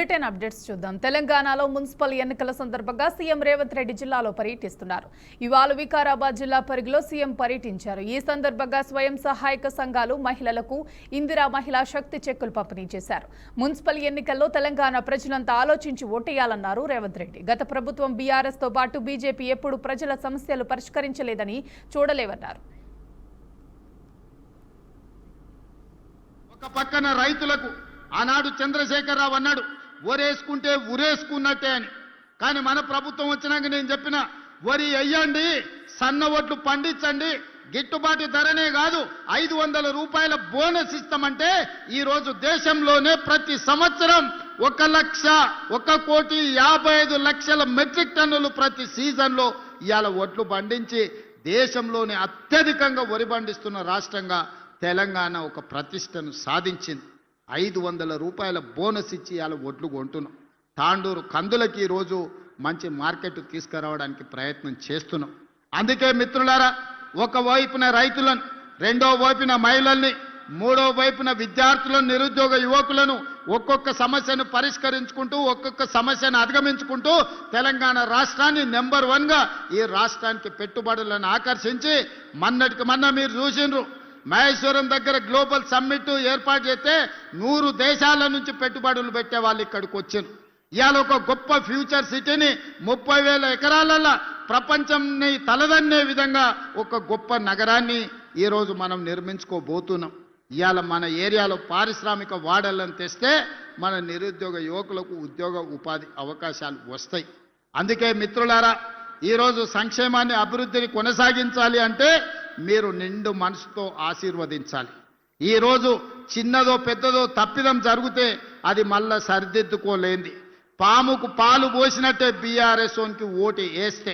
Bulletin updates చూద్దాం. తెలంగాణలో municipal ఎన్నికల సందర్భంగా సీఎం రేవంత్ రెడ్డి జిల్లాలో పర్యటిస్తున్నారు. ఇవాళ వికారాబాద్ జిల్లా పరిగిలో సీఎం పర్యటించారు. ఈ సందర్భంగా స్వయం సహాయక సంఘాలు మహిళలకు ఇందిరా మహిళా శక్తి చెక్కులు పంపిణీ చేశారు. మున్సిపల్ ఎన్నికల్లో తెలంగాణ ప్రజలంతా ఆలోచించి ఓటేయాలన్నారు రేవంత్ రెడ్డి. గత ప్రభుత్వం బీఆర్ఎస్ తో పాటు బీజేపీ ఎప్పుడు ప్రజల సమస్యలు పరిష్కరించలేదని చూడలేవన్నారు. ఒక పక్కన రైతులకు ఆనాడు చంద్రశేఖరరావు అన్నాడు వరేసుకుంటే ఉరేసుకున్నట్టే అని. కానీ మన ప్రభుత్వం వచ్చినాక నేను చెప్పిన వరి వేయండి, సన్న ఒట్లు పండించండి, గిట్టుబాటు ధరనే కాదు 500 రూపాయల బోనస్ ఇస్తామంటే ఈరోజు దేశంలోనే ప్రతి సంవత్సరం 1,55,00,000 మెట్రిక్ టన్నులు ప్రతి సీజన్లో ఇవాళ ఒట్లు పండించి దేశంలోనే అత్యధికంగా వరి పండిస్తున్న రాష్ట్రంగా తెలంగాణ ఒక ప్రతిష్టను సాధించింది. 500 రూపాయల బోనస్ ఇచ్చి ఇవాళ ఒడ్లు కొంటున్నాం. తాండూరు కందులకి ఈరోజు మంచి మార్కెట్ తీసుకురావడానికి ప్రయత్నం చేస్తున్నాం. అందుకే మిత్రులారా, ఒకవైపున రైతులను, రెండో వైపున మహిళల్ని, మూడో వైపున విద్యార్థులను, నిరుద్యోగ యువకులను ఒక్కొక్క సమస్యను పరిష్కరించుకుంటూ ఒక్కొక్క సమస్యను అధిగమించుకుంటూ తెలంగాణ రాష్ట్రాన్ని నెంబర్ 1గా ఈ రాష్ట్రానికి పెట్టుబడులను ఆకర్షించి మొన్నటికి మొన్న మీరు చూసిండ్రు మహేశ్వరం దగ్గర గ్లోబల్ సమ్మిట్ ఏర్పాటు చేస్తే 100 దేశాల నుంచి పెట్టుబడులు పెట్టే వాళ్ళు ఇక్కడికి వచ్చారు. ఇవాళ ఒక గొప్ప ఫ్యూచర్ సిటీని 30,000 ఎకరాలలో ప్రపంచంని తలదన్నే విధంగా ఒక గొప్ప నగరాన్ని ఈరోజు మనం నిర్మించుకోబోతున్నాం. ఇవాళ మన ఏరియాలో పారిశ్రామిక వాడలను తెస్తే మన నిరుద్యోగ యువకులకు ఉద్యోగ ఉపాధి అవకాశాలు వస్తాయి. అందుకే మిత్రులారా, ఈరోజు సంక్షేమాన్ని అభివృద్ధిని కొనసాగించాలి అంటే మీరు నిండు మనసుతో ఆశీర్వదించాలి. ఈరోజు చిన్నదో పెద్దదో తప్పిదం జరిగితే అది మళ్ళా సరిదిద్దుకోలేంది. పాముకు పాలు పోసినట్టే బీఆర్ఎస్కి ఓటు వేస్తే.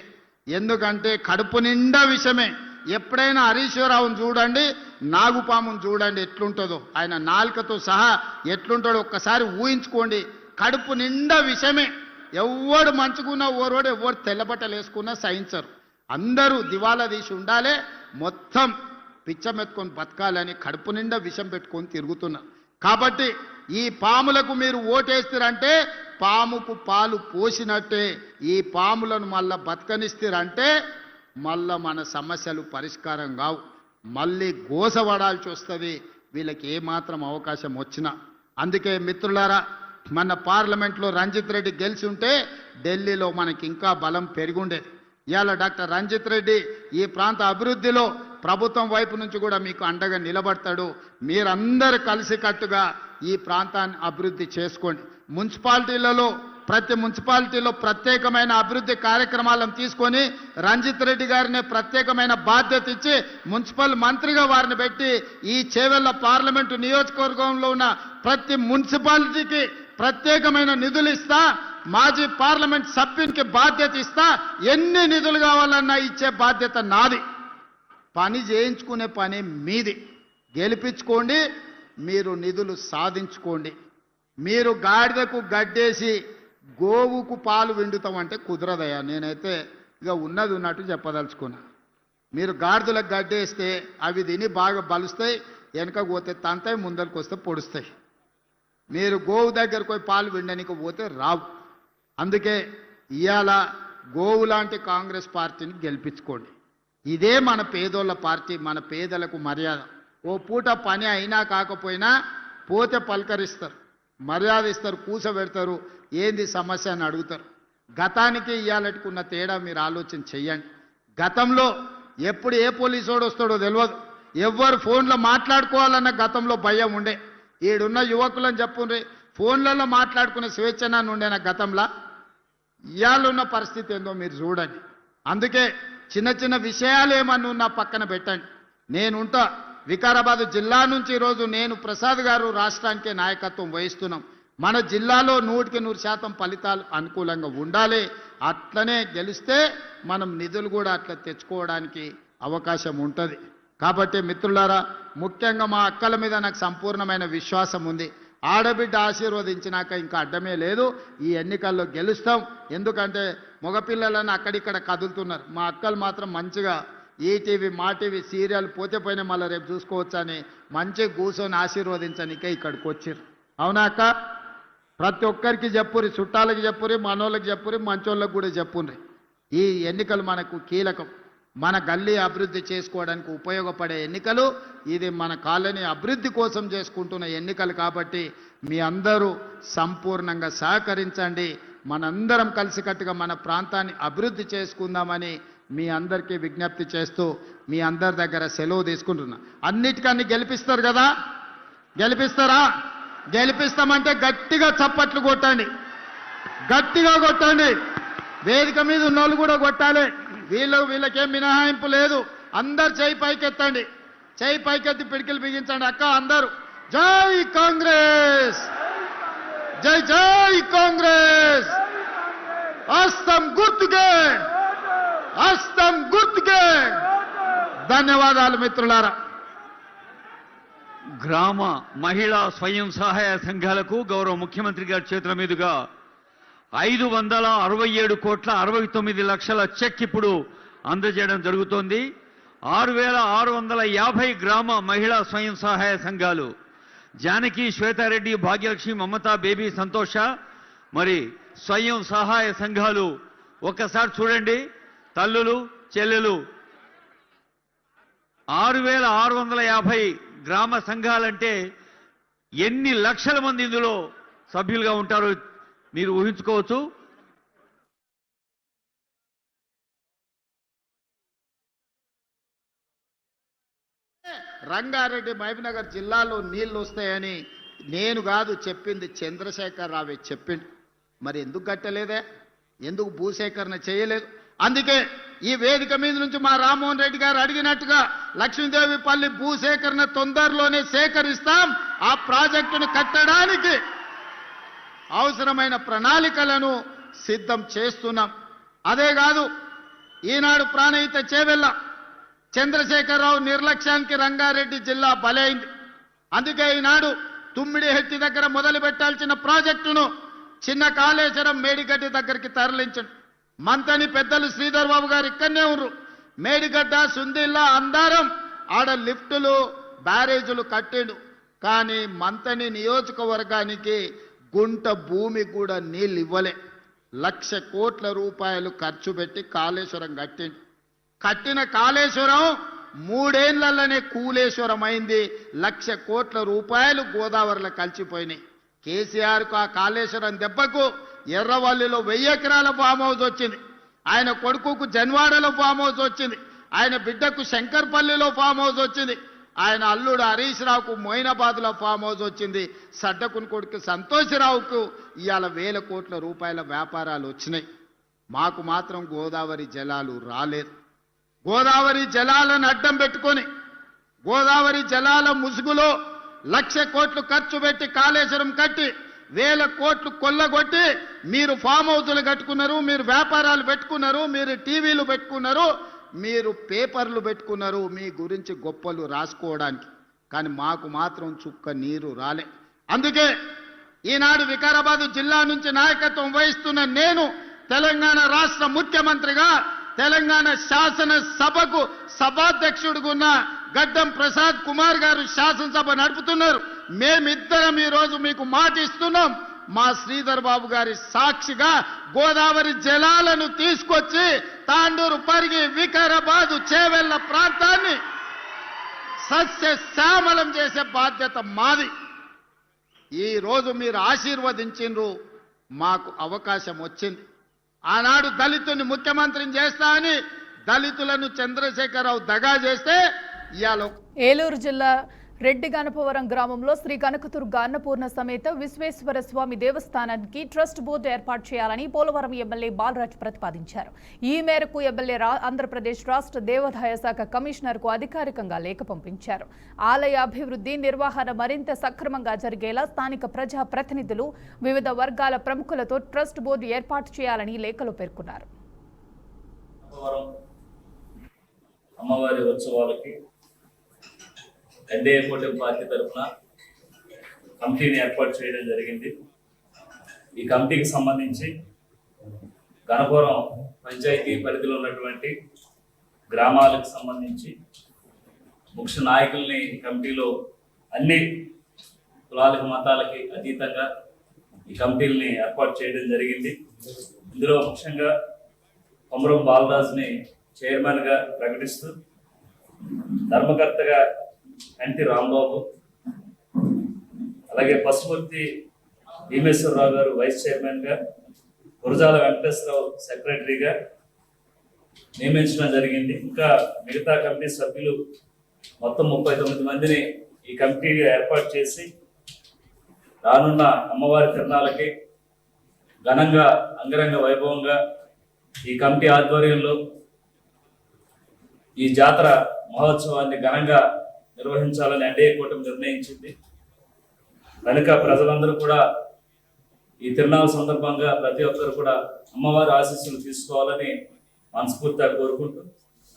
ఎందుకంటే కడుపు నిండా విషమే. ఎప్పుడైనా హరీశ్వరరావును చూడండి, నాగుపామును చూడండి ఎట్లుంటుందో, ఆయన నాలుకతో సహా ఎట్లుంటాడో ఒక్కసారి ఊహించుకోండి. కడుపు నిండా విషమే. ఎవడు మంచుకున్నా ఓరోడు, ఎవరు తెల్లబట్టలు వేసుకున్నా సహించరు. అందరూ దివాలా తీసి ఉండాలి, మొత్తం పిచ్చమెత్తుకొని బతకాలని కడుపు నిండా విషం పెట్టుకొని తిరుగుతున్నా. కాబట్టి ఈ పాములకు మీరు ఓటేస్తారంటే పాముకు పాలు పోసినట్టే. ఈ పాములను మళ్ళా బతకనిస్తారంటే మళ్ళా మన సమస్యలు పరిష్కారం కావు, మళ్ళీ గోసపడాల్సి వస్తుంది వీళ్ళకి ఏమాత్రం అవకాశం వచ్చినా. అందుకే మిత్రులారా, మన పార్లమెంట్లో రంజిత్ రెడ్డి గెలిచి ఉంటే ఢిల్లీలో మనకి ఇంకా బలం పెరిగుండేది. ఇవాళ డాక్టర్ రంజిత్ రెడ్డి ఈ ప్రాంత అభివృద్ధిలో ప్రభుత్వం వైపు నుంచి కూడా మీకు అండగా నిలబడతాడు. మీరందరూ కలిసికట్టుగా ఈ ప్రాంతాన్ని అభివృద్ధి చేసుకోండి. మున్సిపాలిటీలలో ప్రతి మున్సిపాలిటీలో ప్రత్యేకమైన అభివృద్ధి కార్యక్రమాలను తీసుకొని రంజిత్ రెడ్డి గారిని ప్రత్యేకమైన బాధ్యత ఇచ్చి మున్సిపల్ మంత్రిగా వారిని పెట్టి ఈ చేవెళ్ల పార్లమెంటు నియోజకవర్గంలో ఉన్న ప్రతి మున్సిపాలిటీకి ప్రత్యేకమైన నిధులు ఇస్తా, మాజీ పార్లమెంట్ సభ్యునికి బాధ్యత ఇస్తా, ఎన్ని నిధులు కావాలన్నా ఇచ్చే బాధ్యత నాది. పని చేయించుకునే పని మీది. గెలిపించుకోండి, మీరు నిధులు సాధించుకోండి. మీరు గాడిదకు గడ్డేసి గోవుకు పాలు విండుతామంటే కుదరదయ్యా. నేనైతే ఇక ఉన్నది ఉన్నట్టు చెప్పదలుచుకున్నా. మీరు గాడిదలకు గడ్డేస్తే అవి తిని బాగా బలుస్తాయి, వెనక పోతే తంతాయి, ముందరికి వస్తే పొడుస్తాయి. మీరు గోవు దగ్గరకు పోయి పాలు విండనికి పోతే రావు. అందుకే ఇవాళ గోవు లాంటి కాంగ్రెస్ పార్టీని గెలిపించుకోండి. ఇదే మన పేదోళ్ళ పార్టీ, మన పేదలకు మర్యాద. ఓ పూట పని అయినా కాకపోయినా పోతే పలకరిస్తారు, మర్యాద ఇస్తారు, కూసబెడతారు, ఏంది సమస్య అని అడుగుతారు. గతానికి ఇవాళకున్న తేడా మీరు ఆలోచన చెయ్యండి. గతంలో ఎప్పుడు ఏ పోలీసోడు వస్తాడో తెలియదు, ఎవ్వరు ఫోన్లో మాట్లాడుకోవాలన్న గతంలో భయం ఉండే. ఈడున్న యువకులని చెప్పుండ్రి, ఫోన్లలో మాట్లాడుకునే స్వేచ్ఛనాన్ని ఉండే నా గతంలో. ఇవాళ ఉన్న పరిస్థితి ఏందో మీరు చూడండి. అందుకే చిన్న చిన్న విషయాలు ఏమన్నా ఉన్నా పక్కన పెట్టండి. నేనుంటా. వికారాబాద్ జిల్లా నుంచి ఈరోజు నేను, ప్రసాద్ గారు రాష్ట్రానికే నాయకత్వం వహిస్తున్నాం. మన జిల్లాలో 100% ఫలితాలు అనుకూలంగా ఉండాలి. అట్లనే గెలిస్తే మనం నిధులు కూడా అట్లా తెచ్చుకోవడానికి అవకాశం ఉంటుంది. కాబట్టి మిత్రులారా, ముఖ్యంగా మా అక్కల మీద నాకు సంపూర్ణమైన విశ్వాసం ఉంది. ఆడబిడ్డ ఆశీర్వదించినాక ఇంకా అడ్డమే లేదు. ఈ ఎన్నికల్లో గెలుస్తాం. ఎందుకంటే మగపిల్లలను అక్కడిక్కడ కదులుతున్నారు. మా అక్కలు మాత్రం మంచిగా ఈటీవీ, మా టీవీ సీరియల్ పోతే పోయినా మళ్ళీ రేపు చూసుకోవచ్చని మంచిగా కూర్చొని ఆశీర్వదించనికే ఇక్కడికి వచ్చారు. అవునా అక్క? ప్రతి ఒక్కరికి చెప్పురి, చుట్టాలకి చెప్పురి, మనోళ్ళకి చెప్పురి, మంచోళ్ళకి కూడా చెప్పుండ్రి. ఈ ఎన్నికలు మనకు కీలకం. మన గల్లీ అభివృద్ధి చేసుకోవడానికి ఉపయోగపడే ఎన్నికలు. ఇది మన కాలనీ అభివృద్ధి కోసం చేసుకుంటున్న ఎన్నికలు కాబట్టి మీ అందరూ సంపూర్ణంగా సహకరించండి. మనందరం కలిసికట్టుగా మన ప్రాంతాన్ని అభివృద్ధి చేసుకుందామని మీ అందరికీ విజ్ఞప్తి చేస్తూ మీ అందరి దగ్గర సెలవు తీసుకుంటున్నా. అన్నిటికన్నీ గెలిపిస్తారు కదా? గెలిపిస్తారా? గెలిపిస్తామంటే గట్టిగా చప్పట్లు కొట్టండి, గట్టిగా కొట్టండి. వేదిక మీద ఉన్నోళ్ళు కూడా కొట్టాలి. వీళ్ళకేం మినహాయింపు లేదు. అందరు చేయి పైకెత్తండి, చేయి పైకెత్తి పిడికిలు బిగించండి. అక్క అందరూ జై కాంగ్రెస్, జై జై కాంగ్రెస్, హస్తం గుర్తుకే, హస్తం గుర్తుకే. ధన్యవాదాలు మిత్రులారా. గ్రామ మహిళా స్వయం సహాయ సంఘాలకు గౌరవ ముఖ్యమంత్రి గారి చేతుల మీదుగా 567,69,00,000 చెక్ ఇప్పుడు అందజేయడం జరుగుతోంది. 6,650 గ్రామ మహిళా స్వయం సహాయ సంఘాలు జానకి, శ్వేతారెడ్డి, భాగ్యలక్ష్మి, మమత, బేబీ, సంతోష మరి స్వయం సహాయ సంఘాలు ఒక్కసారి చూడండి. తల్లులు, చెల్లెలు 6,650 గ్రామ సంఘాలంటే ఎన్ని లక్షల మంది ఇందులో సభ్యులుగా ఉంటారో మీరు ఊహించుకోవచ్చు. రంగారెడ్డి, మహబూబ్నగర్ జిల్లాలో నీళ్లు వస్తాయని నేను కాదు చెప్పింది, చంద్రశేఖర్ రావే చెప్పిండు. మరి ఎందుకు కట్టలేదే? ఎందుకు భూసేకరణ చేయలేదు? అందుకే ఈ వేదిక మీద నుంచి మా రామ్మోహన్ రెడ్డి గారు అడిగినట్టుగా లక్ష్మీదేవిపల్లి భూసేకరణ తొందరలోనే సేకరిస్తాం. ఆ ప్రాజెక్టును కట్టడానికి అవసరమైన ప్రణాళికలను సిద్ధం చేస్తున్నాం. అదే కాదు, ఈనాడు ప్రాణహిత చేవెళ్ళ చంద్రశేఖరరావు నిర్లక్ష్యానికి రంగారెడ్డి జిల్లా బలైంది. అందుకే ఈనాడు తుమ్మిడిహెట్టి దగ్గర మొదలు పెట్టాల్సిన ప్రాజెక్టును చిన్న కాళేశ్వరం మేడిగడ్డ దగ్గరికి తరలించండి. మంతని పెద్దలు శ్రీధర్ బాబు గారు ఇక్కడనే ఉన్నారు. మేడిగడ్డ, సుందిల్లా, అందారం ఆడ లిఫ్టులు, బ్యారేజీలు కట్టిండు. కానీ మంతని నియోజకవర్గానికి గుంట భూమి కూడా నీళ్ళు ఇవ్వలే. 1,00,000 కోట్ల రూపాయలు ఖర్చు పెట్టి కాళేశ్వరం కట్టిండు. కట్టిన కాళేశ్వరం 3 ఏళ్లలోనే కూలేశ్వరం అయింది. 1,00,000 కోట్ల రూపాయలు గోదావరిలో కలిసిపోయినాయి. కేసీఆర్కు ఆ కాళేశ్వరం దెబ్బకు ఎర్రవల్లిలో 1000 ఎకరాల ఫామ్ హౌస్ వచ్చింది. ఆయన కొడుకుకు జన్వాడలో ఫామ్ హౌస్ వచ్చింది. ఆయన బిడ్డకు శంకర్పల్లిలో ఫామ్ హౌస్ వచ్చింది. ఆయన అల్లుడు హరీష్ రావుకు మొయినాబాద్లో ఫామ్ హౌస్ వచ్చింది. సడ్డకుని కొడుకు సంతోషరావుకు ఇవాళ 1,000 కోట్ల రూపాయల వ్యాపారాలు వచ్చినాయి. మాకు మాత్రం గోదావరి జలాలు రాలేదు. గోదావరి జలాలను అడ్డం పెట్టుకొని గోదావరి జలాల ముసుగులో 1,00,000 కోట్లు ఖర్చు పెట్టి కాళేశ్వరం కట్టి 1,000 కోట్లు కొల్లగొట్టి మీరు ఫామ్ హౌస్లు కట్టుకున్నారు, మీరు వ్యాపారాలు పెట్టుకున్నారు, మీరు టీవీలు పెట్టుకున్నారు, మీరు పేపర్లు పెట్టుకున్నారు మీ గురించి గొప్పలు రాసుకోవడానికి. కానీ మాకు మాత్రం చుక్క నీరు రాలే. అందుకే ఈనాడు వికారాబాద్ జిల్లా నుంచి నాయకత్వం వహిస్తున్న నేను తెలంగాణ రాష్ట్ర ముఖ్యమంత్రిగా తెలంగాణ శాసన సభకు సభాధ్యక్షుడుగున్న గడ్డం ప్రసాద్ కుమార్ గారు శాసనసభ నడుపుతున్నారు. మేమిద్దరం ఈరోజు మీకు మాట ఇస్తున్నాం. మా శ్రీధర్ బాబు గారి సాక్షిగా గోదావరి జలాలను తీసుకొచ్చి తాండూరు, పరిగి, వికారాబాదు, చేవెళ్ల ప్రాంతాన్ని సస్యశ్యామలం చేసే బాధ్యత మాది. ఈ రోజు మీరు ఆశీర్వదించిండ్రు, మాకు అవకాశం వచ్చింది. ఆనాడు దళితుని ముఖ్యమంత్రిని చేస్తా అని దళితులను చంద్రశేఖరరావు దగా చేస్తే ఇవాళ ఏలూరు జిల్లా రెడ్డి గణపవరం గ్రామంలో శ్రీ కనకదుర్గ అన్నపూర్ణ సమేత విశ్వేశ్వర స్వామి దేవస్థానానికి ట్రస్ట్ బోర్డు ఏర్పాటు చేయాలని పోలవరం ఎమ్మెల్యే బాలరాజ్ ప్రతిపాదించారు. ఈ మేరకు ఎమ్మెల్యే ఆంధ్రప్రదేశ్ రాష్ట్ర దేవాదాయ శాఖ కమిషనర్కు అధికారికంగా లేఖ పంపించారు. ఆలయ అభివృద్ధి, నిర్వహణ మరింత సక్రమంగా జరిగేలా స్థానిక ప్రజా ప్రతినిధులు, వివిధ వర్గాల ప్రముఖులతో ట్రస్ట్ బోర్డు ఏర్పాటు చేయాలని లేఖలో పేర్కొన్నారు. అమ్మవారి ఉత్సవాలకి ఎన్డీఏ కూటమి పార్టీ తరఫున కమిటీని ఏర్పాటు చేయడం జరిగింది. ఈ కమిటీకి సంబంధించి గణపురం పంచాయతీ పరిధిలో ఉన్నటువంటి గ్రామాలకు సంబంధించి ముఖ్య నాయకుల్ని కమిటీలో అన్ని కులాలకు, మతాలకి అతీతంగా ఈ కమిటీలని ఏర్పాటు చేయడం జరిగింది. ఇందులో ముఖ్యంగా కొమరం బాలరాజుని చైర్మన్గా ప్రకటిస్తూ, ధర్మకర్తగా ఎన్టీ రాంబాబు, అలాగే పశుపతి భీమేశ్వరరావు గారు వైస్ చైర్మన్గా, గురజాల వెంకటేశ్వరరావు సెక్రటరీగా నియమించడం జరిగింది. ఇంకా మిగతా కమిటీ సభ్యులు మొత్తం 39 మందిని ఈ కమిటీగా ఏర్పాటు చేసి రానున్న అమ్మవారి తిరునాళ్ళకి ఘనంగా అంగరంగ వైభవంగా ఈ కమిటీ ఆధ్వర్యంలో ఈ జాతర మహోత్సవాన్ని ఘనంగా నిర్వహించాలని ఎన్డీఏ కూటమి నిర్ణయించింది. కనుక ప్రజలందరూ కూడా ఈ తిరునాళ్ళ సందర్భంగా ప్రతి ఒక్కరు కూడా అమ్మవారి ఆశీస్సులు తీసుకోవాలని మనస్ఫూర్తిగా కోరుకుంటూ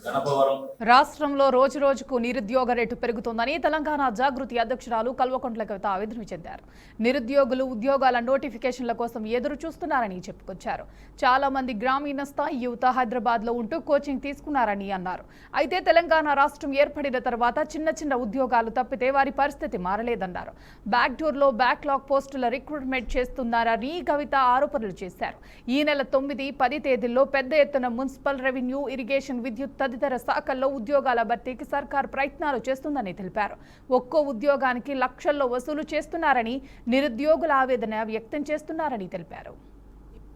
గణపవరం. రాష్ట్రంలో రోజు రోజుకు నిరుద్యోగ రేటు పెరుగుతోందని తెలంగాణ జాగృతి అధ్యక్షురాలు కల్వకుంట్ల కవిత ఆవేదన చెందారు. నిరుద్యోగులు ఉద్యోగాల నోటిఫికేషన్ల కోసం ఎదురు చూస్తున్నారని చెప్పుకొచ్చారు. చాలా మంది గ్రామీణ స్థాయి యువత హైదరాబాద్ లో ఉంటూ కోచింగ్ తీసుకున్నారని అన్నారు. అయితే తెలంగాణ రాష్ట్రం ఏర్పడిన తర్వాత చిన్న చిన్న ఉద్యోగాలు తప్పితే వారి పరిస్థితి మారలేదన్నారు. బ్యాక్డోర్ లో బ్యాక్లాగ్ పోస్టుల రిక్రూట్మెంట్ చేస్తున్నారని కవిత ఆరోపణలు చేశారు. ఈ నెల 9, 10 తేదీల్లో పెద్ద ఎత్తున మున్సిపల్, రెవెన్యూ, ఇరిగేషన్, విద్యుత్ తదితర శాఖల్లో ఉద్యోగాల భర్తీకి సర్కార్ ప్రయత్నాలు చేస్తుందని తెలిపారు. ఒక్కో ఉద్యోగానికి లక్షల్లో వసూలు చేస్తున్నారని నిరుద్యోగుల ఆవేదన వ్యక్తం చేస్తున్నారని తెలిపారు.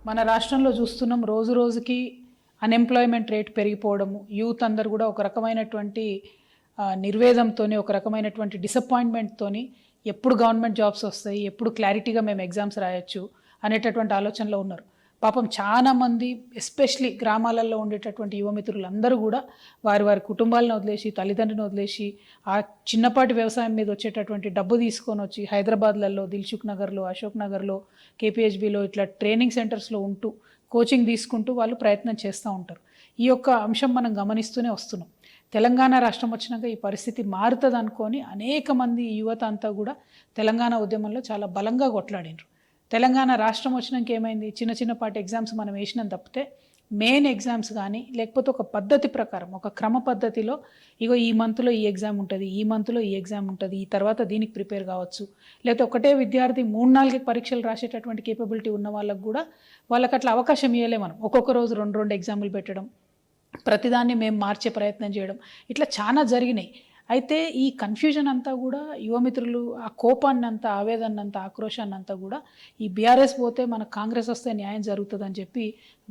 మన రాష్ట్రంలో చూస్తున్నాం, రోజు రోజుకి అన్ఎంప్లాయ్మెంట్ రేట్ పెరిగిపోవడము, యూత్ అందరు కూడా ఒక రకమైనటువంటి నిర్వేదంతోని, ఒక రకమైనటువంటి డిసప్పాయింట్మెంట్తోని ఎప్పుడు గవర్నమెంట్ జాబ్స్ వస్తాయి, ఎప్పుడు క్లారిటీగా మేము ఎగ్జామ్స్ రాయొచ్చు అనేటటువంటి ఆలోచనలో ఉన్నారు. పాపం చాలామంది ఎస్పెషలీ గ్రామాలలో ఉండేటటువంటి యువమిత్రులు అందరూ కూడా వారి వారి కుటుంబాలను వదిలేసి, తల్లిదండ్రులను వదిలేసి, ఆ చిన్నపాటి వ్యవసాయం మీద వచ్చేటటువంటి డబ్బు తీసుకొని వచ్చి హైదరాబాద్లలో, దిల్సుఖ్ నగర్లో, అశోక్ నగర్లో, కేపీహెచ్బిలో ఇట్లా ట్రైనింగ్ సెంటర్స్లో ఉంటూ కోచింగ్ తీసుకుంటూ వాళ్ళు ప్రయత్నం చేస్తూ ఉంటారు. ఈ యొక్క అంశం మనం గమనిస్తూనే వస్తున్నాం. తెలంగాణ రాష్ట్రం వచ్చినాక ఈ పరిస్థితి మారుతుంది అనుకొని అనేక మంది యువత అంతా కూడా తెలంగాణ ఉద్యమంలో చాలా బలంగా కొట్లాడినారు. తెలంగాణ రాష్ట్రం వచ్చినాక ఏమైంది, చిన్న చిన్నపాటి ఎగ్జామ్స్ మనం వేసినాం తప్పితే మెయిన్ ఎగ్జామ్స్ కానీ లేకపోతే ఒక పద్ధతి ప్రకారం, ఒక క్రమ పద్ధతిలో ఇగో ఈ మంత్లో ఈ ఎగ్జామ్ ఉంటుంది, ఈ మంత్లో ఈ ఎగ్జామ్ ఉంటుంది, ఈ తర్వాత దీనికి ప్రిపేర్ కావచ్చు, లేకపోతే ఒకటే విద్యార్థి 3-4 పరీక్షలు రాసేటటువంటి కేపబిలిటీ ఉన్న వాళ్ళకు కూడా వాళ్ళకి అట్లా అవకాశం ఇవ్వలే. మనం ఒక్కొక్క రోజు 2 ఎగ్జాములు పెట్టడం, ప్రతిదాన్ని మేము మార్చే ప్రయత్నం చేయడం, ఇట్లా చాలా జరిగినాయి. అయితే ఈ కన్ఫ్యూజన్ అంతా కూడా యువమిత్రులు ఆ కోపాన్ని అంతా, ఆవేదన అంతా, ఆక్రోశాన్ని అంతా కూడా ఈ బీఆర్ఎస్ పోతే మన కాంగ్రెస్ వస్తే న్యాయం జరుగుతుందని చెప్పి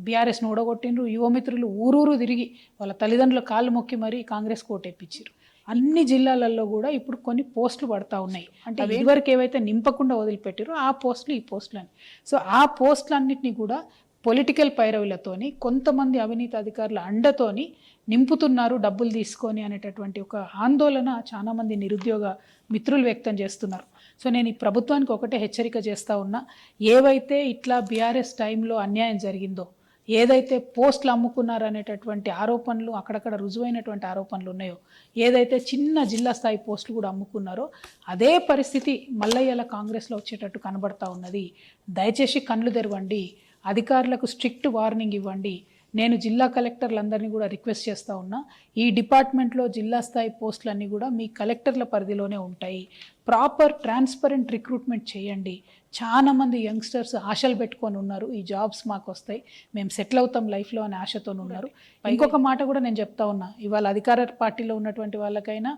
బీఆర్ఎస్ను ఓడగొట్టిండ్రు. యువమిత్రులు ఊరూరు తిరిగి వాళ్ళ తల్లిదండ్రుల కాళ్ళు మొక్కి మరీ కాంగ్రెస్ కోటెప్పించారు. అన్ని జిల్లాలలో కూడా ఇప్పుడు కొన్ని పోస్టులు పడతా ఉన్నాయి. అంటే ఇదివరకు ఏవైతే నింపకుండా వదిలిపెట్టారో ఆ పోస్టులు, ఈ పోస్టులు అని. సో ఆ పోస్టులన్నింటినీ కూడా పొలిటికల్ పైరవులతోని, కొంతమంది అవినీతి అధికారుల అండతోని నింపుతున్నారు డబ్బులు తీసుకొని అనేటటువంటి ఒక ఆందోళన చాలామంది నిరుద్యోగ మిత్రులు వ్యక్తం చేస్తున్నారు. సో నేను ఈ ప్రభుత్వానికి ఒకటే హెచ్చరిక చేస్తూ ఉన్నా, ఏవైతే ఇట్లా బీఆర్ఎస్ టైంలో అన్యాయం జరిగిందో, ఏదైతే పోస్టులు అమ్ముకున్నారు అనేటటువంటి ఆరోపణలు, అక్కడక్కడ రుజువైనటువంటి ఆరోపణలు ఉన్నాయో, ఏదైతే చిన్న జిల్లా స్థాయి పోస్టులు కూడా అమ్ముకున్నారో అదే పరిస్థితి మల్లయ్యల కాంగ్రెస్లో వచ్చేటట్టు కనబడతా ఉన్నది. దయచేసి కళ్ళు తెరవండి, అధికారులకు స్ట్రిక్ట్ వార్నింగ్ ఇవ్వండి. నేను జిల్లా కలెక్టర్లందరినీ కూడా రిక్వెస్ట్ చేస్తూ ఉన్నా, ఈ డిపార్ట్మెంట్లో జిల్లా స్థాయి పోస్టులన్నీ కూడా మీ కలెక్టర్ల పరిధిలోనే ఉంటాయి. ప్రాపర్ ట్రాన్స్పరెంట్ రిక్రూట్మెంట్ చేయండి. చాలామంది యంగ్స్టర్స్ ఆశలు పెట్టుకొని ఉన్నారు, ఈ జాబ్స్ మాకు వస్తాయి, మేము సెటిల్ అవుతాం లైఫ్లో అనే ఆశతో ఉన్నారు. ఇంకొక మాట కూడా నేను చెప్తా ఉన్నా, ఇవాళ అధికార పార్టీలో ఉన్నటువంటి వాళ్ళకైనా,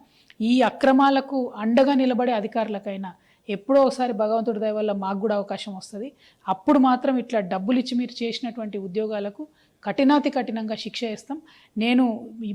ఈ అక్రమాలకు అండగా నిలబడే అధికారులకైనా ఎప్పుడో ఒకసారి భగవంతుడి దయ వల్ల మాకు కూడా అవకాశం వస్తుంది. అప్పుడు మాత్రం ఇట్లా డబ్బులు ఇచ్చి మీరు చేసినటువంటి ఉద్యోగాలకు కఠినాతి కఠినంగా శిక్ష వేస్తాం. నేను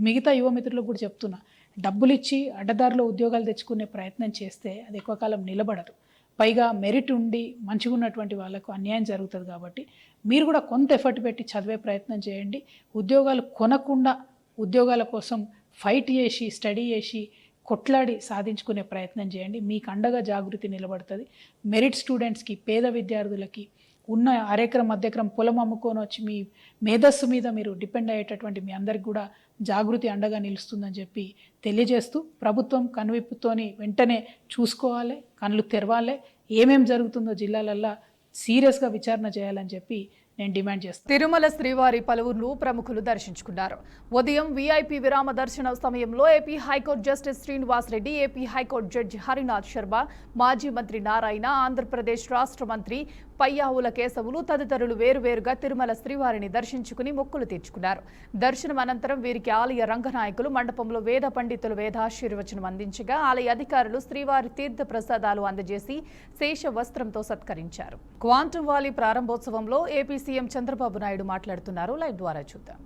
మిగతా యువమిత్రులకు కూడా చెప్తున్నా, డబ్బులు ఇచ్చి అడ్డదారిలో ఉద్యోగాలు తెచ్చుకునే ప్రయత్నం చేస్తే అది ఎక్కువ కాలం నిలబడదు. పైగా మెరిట్ ఉండి మంచిగా ఉన్నటువంటి వాళ్ళకు అన్యాయం జరుగుతుంది. కాబట్టి మీరు కూడా కొంత ఎఫర్ట్ పెట్టి చదివే ప్రయత్నం చేయండి. ఉద్యోగాలు కొనకుండా ఉద్యోగాల కోసం ఫైట్ చేసి, స్టడీ చేసి, కొట్లాడి సాధించుకునే ప్రయత్నం చేయండి. మీకు అండగా జాగృతి నిలబడుతుంది. మెరిట్ స్టూడెంట్స్కి, పేద విద్యార్థులకి, ఉన్న అరెకరం మధ్యక్రమం పొలం అమ్ముకొని వచ్చి మీ మేధస్సు మీద మీరు డిపెండ్ అయ్యేటటువంటి మీ అందరికి కూడా జాగృతి అండగా నిలుస్తుందని చెప్పి తెలియజేస్తూ, ప్రభుత్వం కనువిప్పుతోని వెంటనే చూసుకోవాలి, కళ్ళు తెరవాలి, ఏమేం జరుగుతుందో జిల్లాలల్లో సీరియస్గా విచారణ చేయాలని చెప్పి నేను డిమాండ్ చేస్తాను. తిరుమల శ్రీవారి పలువురు ప్రముఖులు దర్శించుకున్నారు. ఉదయం వీఐపీ విరామ దర్శన సమయంలో AP high court justice Srinivas Reddy, AP high court judge Harinath Sharma, మాజీ మంత్రి నారాయణ, ఆంధ్రప్రదేశ్ రాష్ట్ర మంత్రి పయ్యావుల కేశవులు తదితరులు వేరువేరుగా తిరుమల శ్రీవారిని దర్శించుకుని మొక్కులు తీర్చుకున్నారు. దర్శనం అనంతరం వీరికి ఆలయ రంగనాయకులు మండపంలో వేద పండితులు వేదాశీర్వచనం అందించగా ఆలయ అధికారులు శ్రీవారి తీర్థ ప్రసాదాలు అందజేసి శేష వస్త్రంతో సత్కరించారు. క్వాంటమ్ వాలీ ప్రారంభోత్సవంలో ఏపీ సీఎం చంద్రబాబు నాయుడు మాట్లాడుతున్నారు. లైవ్ ద్వారా చూద్దాం.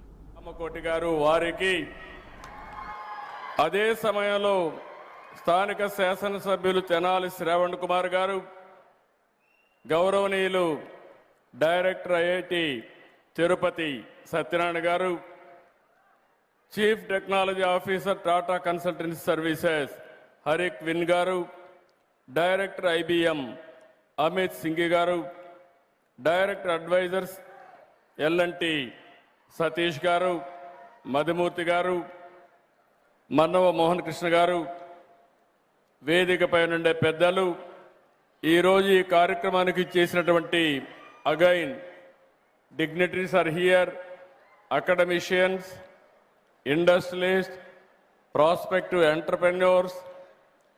కోటి గారు వారికి అదే సమయంలో స్థానిక శాసనసభ్యులు తెనాలి శ్రావణ్ కుమార్ గారు, గౌరవనీయులు డైరెక్టర్ ఐఐటి తిరుపతి సత్యనారాయణ గారు, chief technology officer Tata Consultancy Services Harrick Vin గారు, డైరెక్టర్ ఐబిఎం అమిత్ సింగి గారు, డైరెక్టర్ అడ్వైజర్స్ ఎల్ఎన్టీ సతీష్ గారు, మధుమూర్తి గారు, మన్నవ మోహన్ కృష్ణ గారు, వేదికపై నుండే పెద్దలు, ఈరోజు ఈ కార్యక్రమానికి చేసినటువంటి again dignitaries are here, academicians, industrialist, prospective entrepreneurs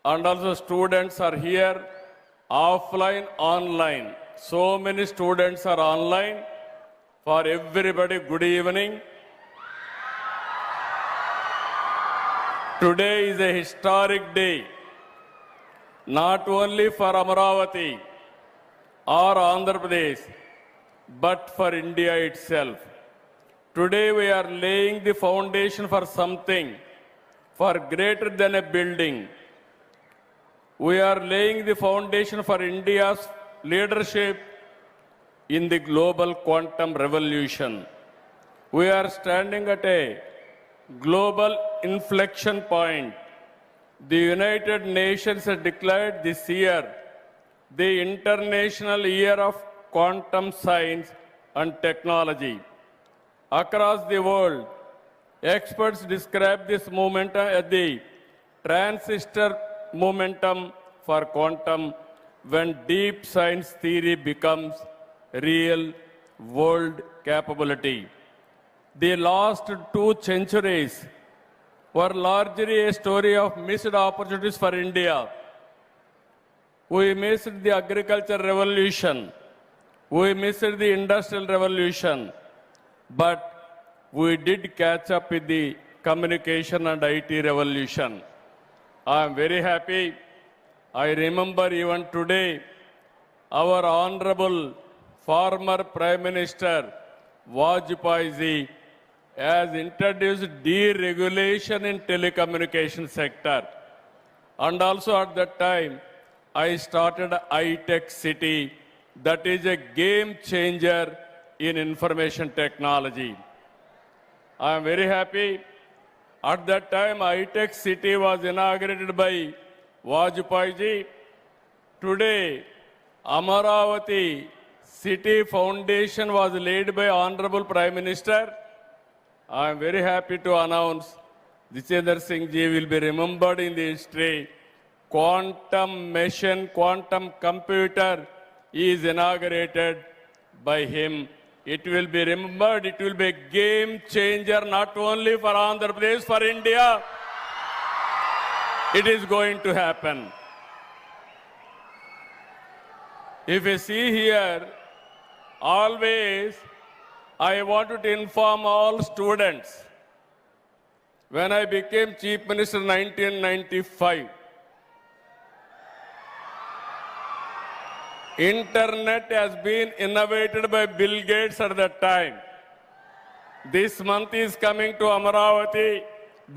and also students are here, offline, online. So many students are online. For everybody, good evening. Today is a historic day, not only for Amaravati or Andhra Pradesh, but for India itself. Today we are laying the foundation for something far greater than a building. We are laying the foundation for India's leadership in the global quantum revolution. We are standing at a global inflection point. The United Nations has declared this year the International Year of Quantum Science and Technology. Across the world, experts describe this movement as the transistor momentum for quantum, when deep science theory becomes real world capability. The last 2 centuries were largely a story of missed opportunities for India. We missed the agriculture revolution. We missed the industrial revolution. But we did catch up with the communication and IT revolution. I am very happy. I remember even today our honorable former Prime Minister Vajpayee ji has introduced deregulation in telecommunication sector. And also at that time, I started iTech City, that is a game changer in information technology. I am very happy. At that time, iTech City was inaugurated by Vajpayee ji. Today, Amaravati City Foundation was laid by Honorable Prime Minister. I am very happy to announce Jitendra Singh ji will be remembered in the history. Quantum machine, quantum computer is inaugurated by him. It will be remembered, it will be a game changer not only for Andhra Pradesh, for India. It is going to happen. If you see here, always I wanted to inform all students. When I became Chief Minister in 1995, Internet has been innovated by Bill Gates at that time. This month is coming to Amaravati.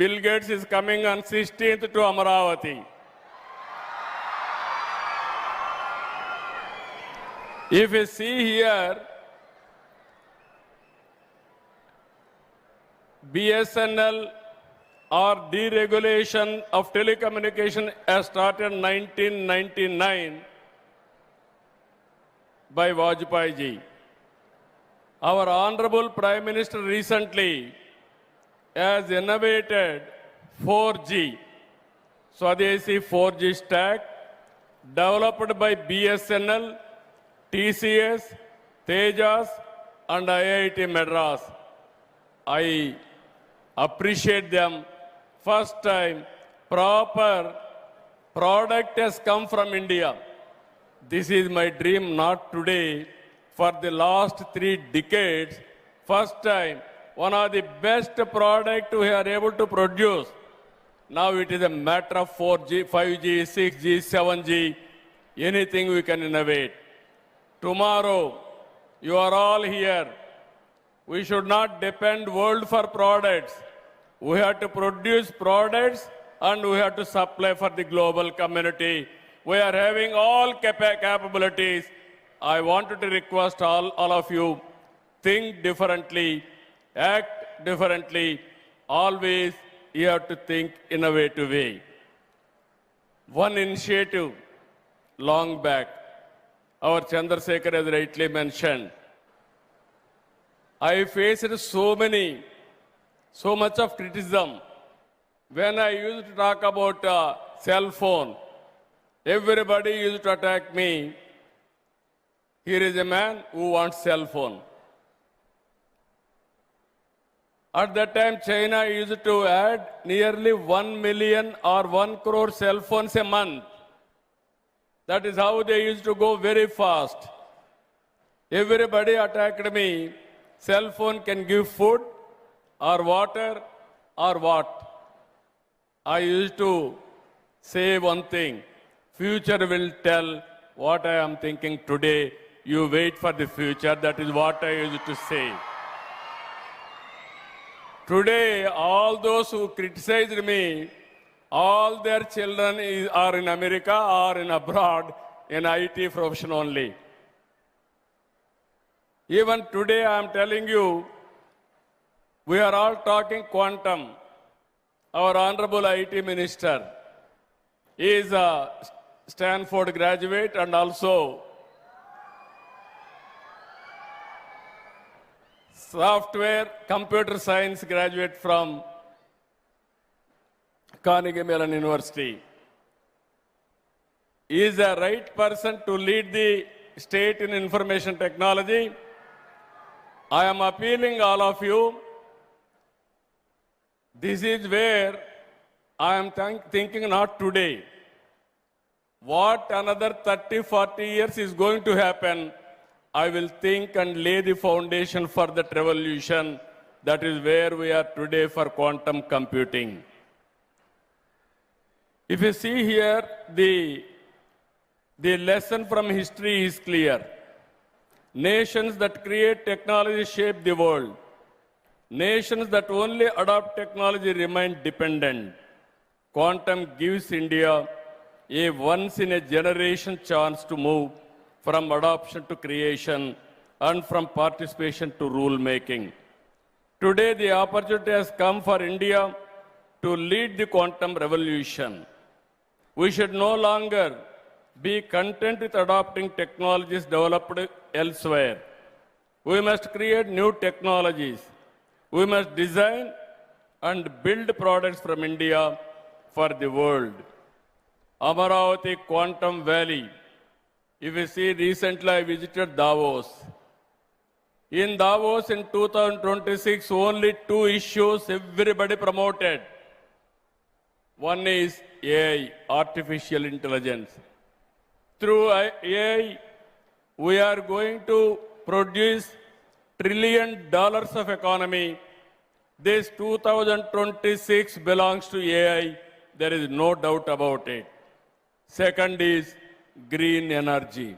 Bill Gates is coming on 16th to Amaravati. If you see here, BSNL or deregulation of telecommunication has started in 1999 by Vajpayee ji. Our Honorable Prime Minister recently has innovated 4G, Swadeshi 4G stack, developed by BSNL, TCS, Tejas and IIT Madras. I appreciate them. First time proper product has come from India. This is my dream not today. For the last 3 decades, first time, one of the best product we are able to produce. Now it is a matter of 4G, 5G, 6G, 7G, anything we can innovate. Tomorrow, you are all here. We should not depend world for products. We have to produce products and we have to supply for the global community. We are having all capabilities. I wanted to request all of you, think differently, act differently. Always you have to think innovative way. One initiative long back, our Chandrasekhar has rightly mentioned. I faced so much of criticism when I used to talk about cell phone. Everybody used to attack me. Here is a man who wants cell phone. At that time, China used to add nearly 1 million or 1 crore cell phones a month. That is how they used to go very fast. Everybody attacked me. Cell phone can give food or water or what? I used to say one thing. Future will tell what I am thinking today. You wait for the future. That is what I used to say. Today, all those who criticized me, all their children are in America or in abroad in IT profession only. Even today, I am telling you, we are all talking quantum. Our Honorable IT Minister is a Stanford graduate and also software computer science graduate from Carnegie Mellon University. He is the right person to lead the state in information technology. I am appealing all of you. This is where I am thinking not today. What another 30, 40 years is going to happen, I will think and lay the foundation for that revolution. That is where we are today for quantum computing. If you see here, the lesson from history is clear. Nations that create technology shape the world. Nations that only adopt technology remain dependent. Quantum gives India a once-in-a-generation chance to move from adoption to creation and from participation to rule-making. Today, the opportunity has come for India to lead the quantum revolution. We should no longer be content with adopting technologies developed elsewhere. We must create new technologies. We must design and build products from India for the world. Amaravati Quantum Valley. If you see, recently I visited Davos. In Davos in 2026, only 2 issues everybody promoted. One is AI, artificial intelligence. Through AI, we are going to produce $1 trillion of economy. This 2026 belongs to AI. There is no doubt about it. Second is green energy.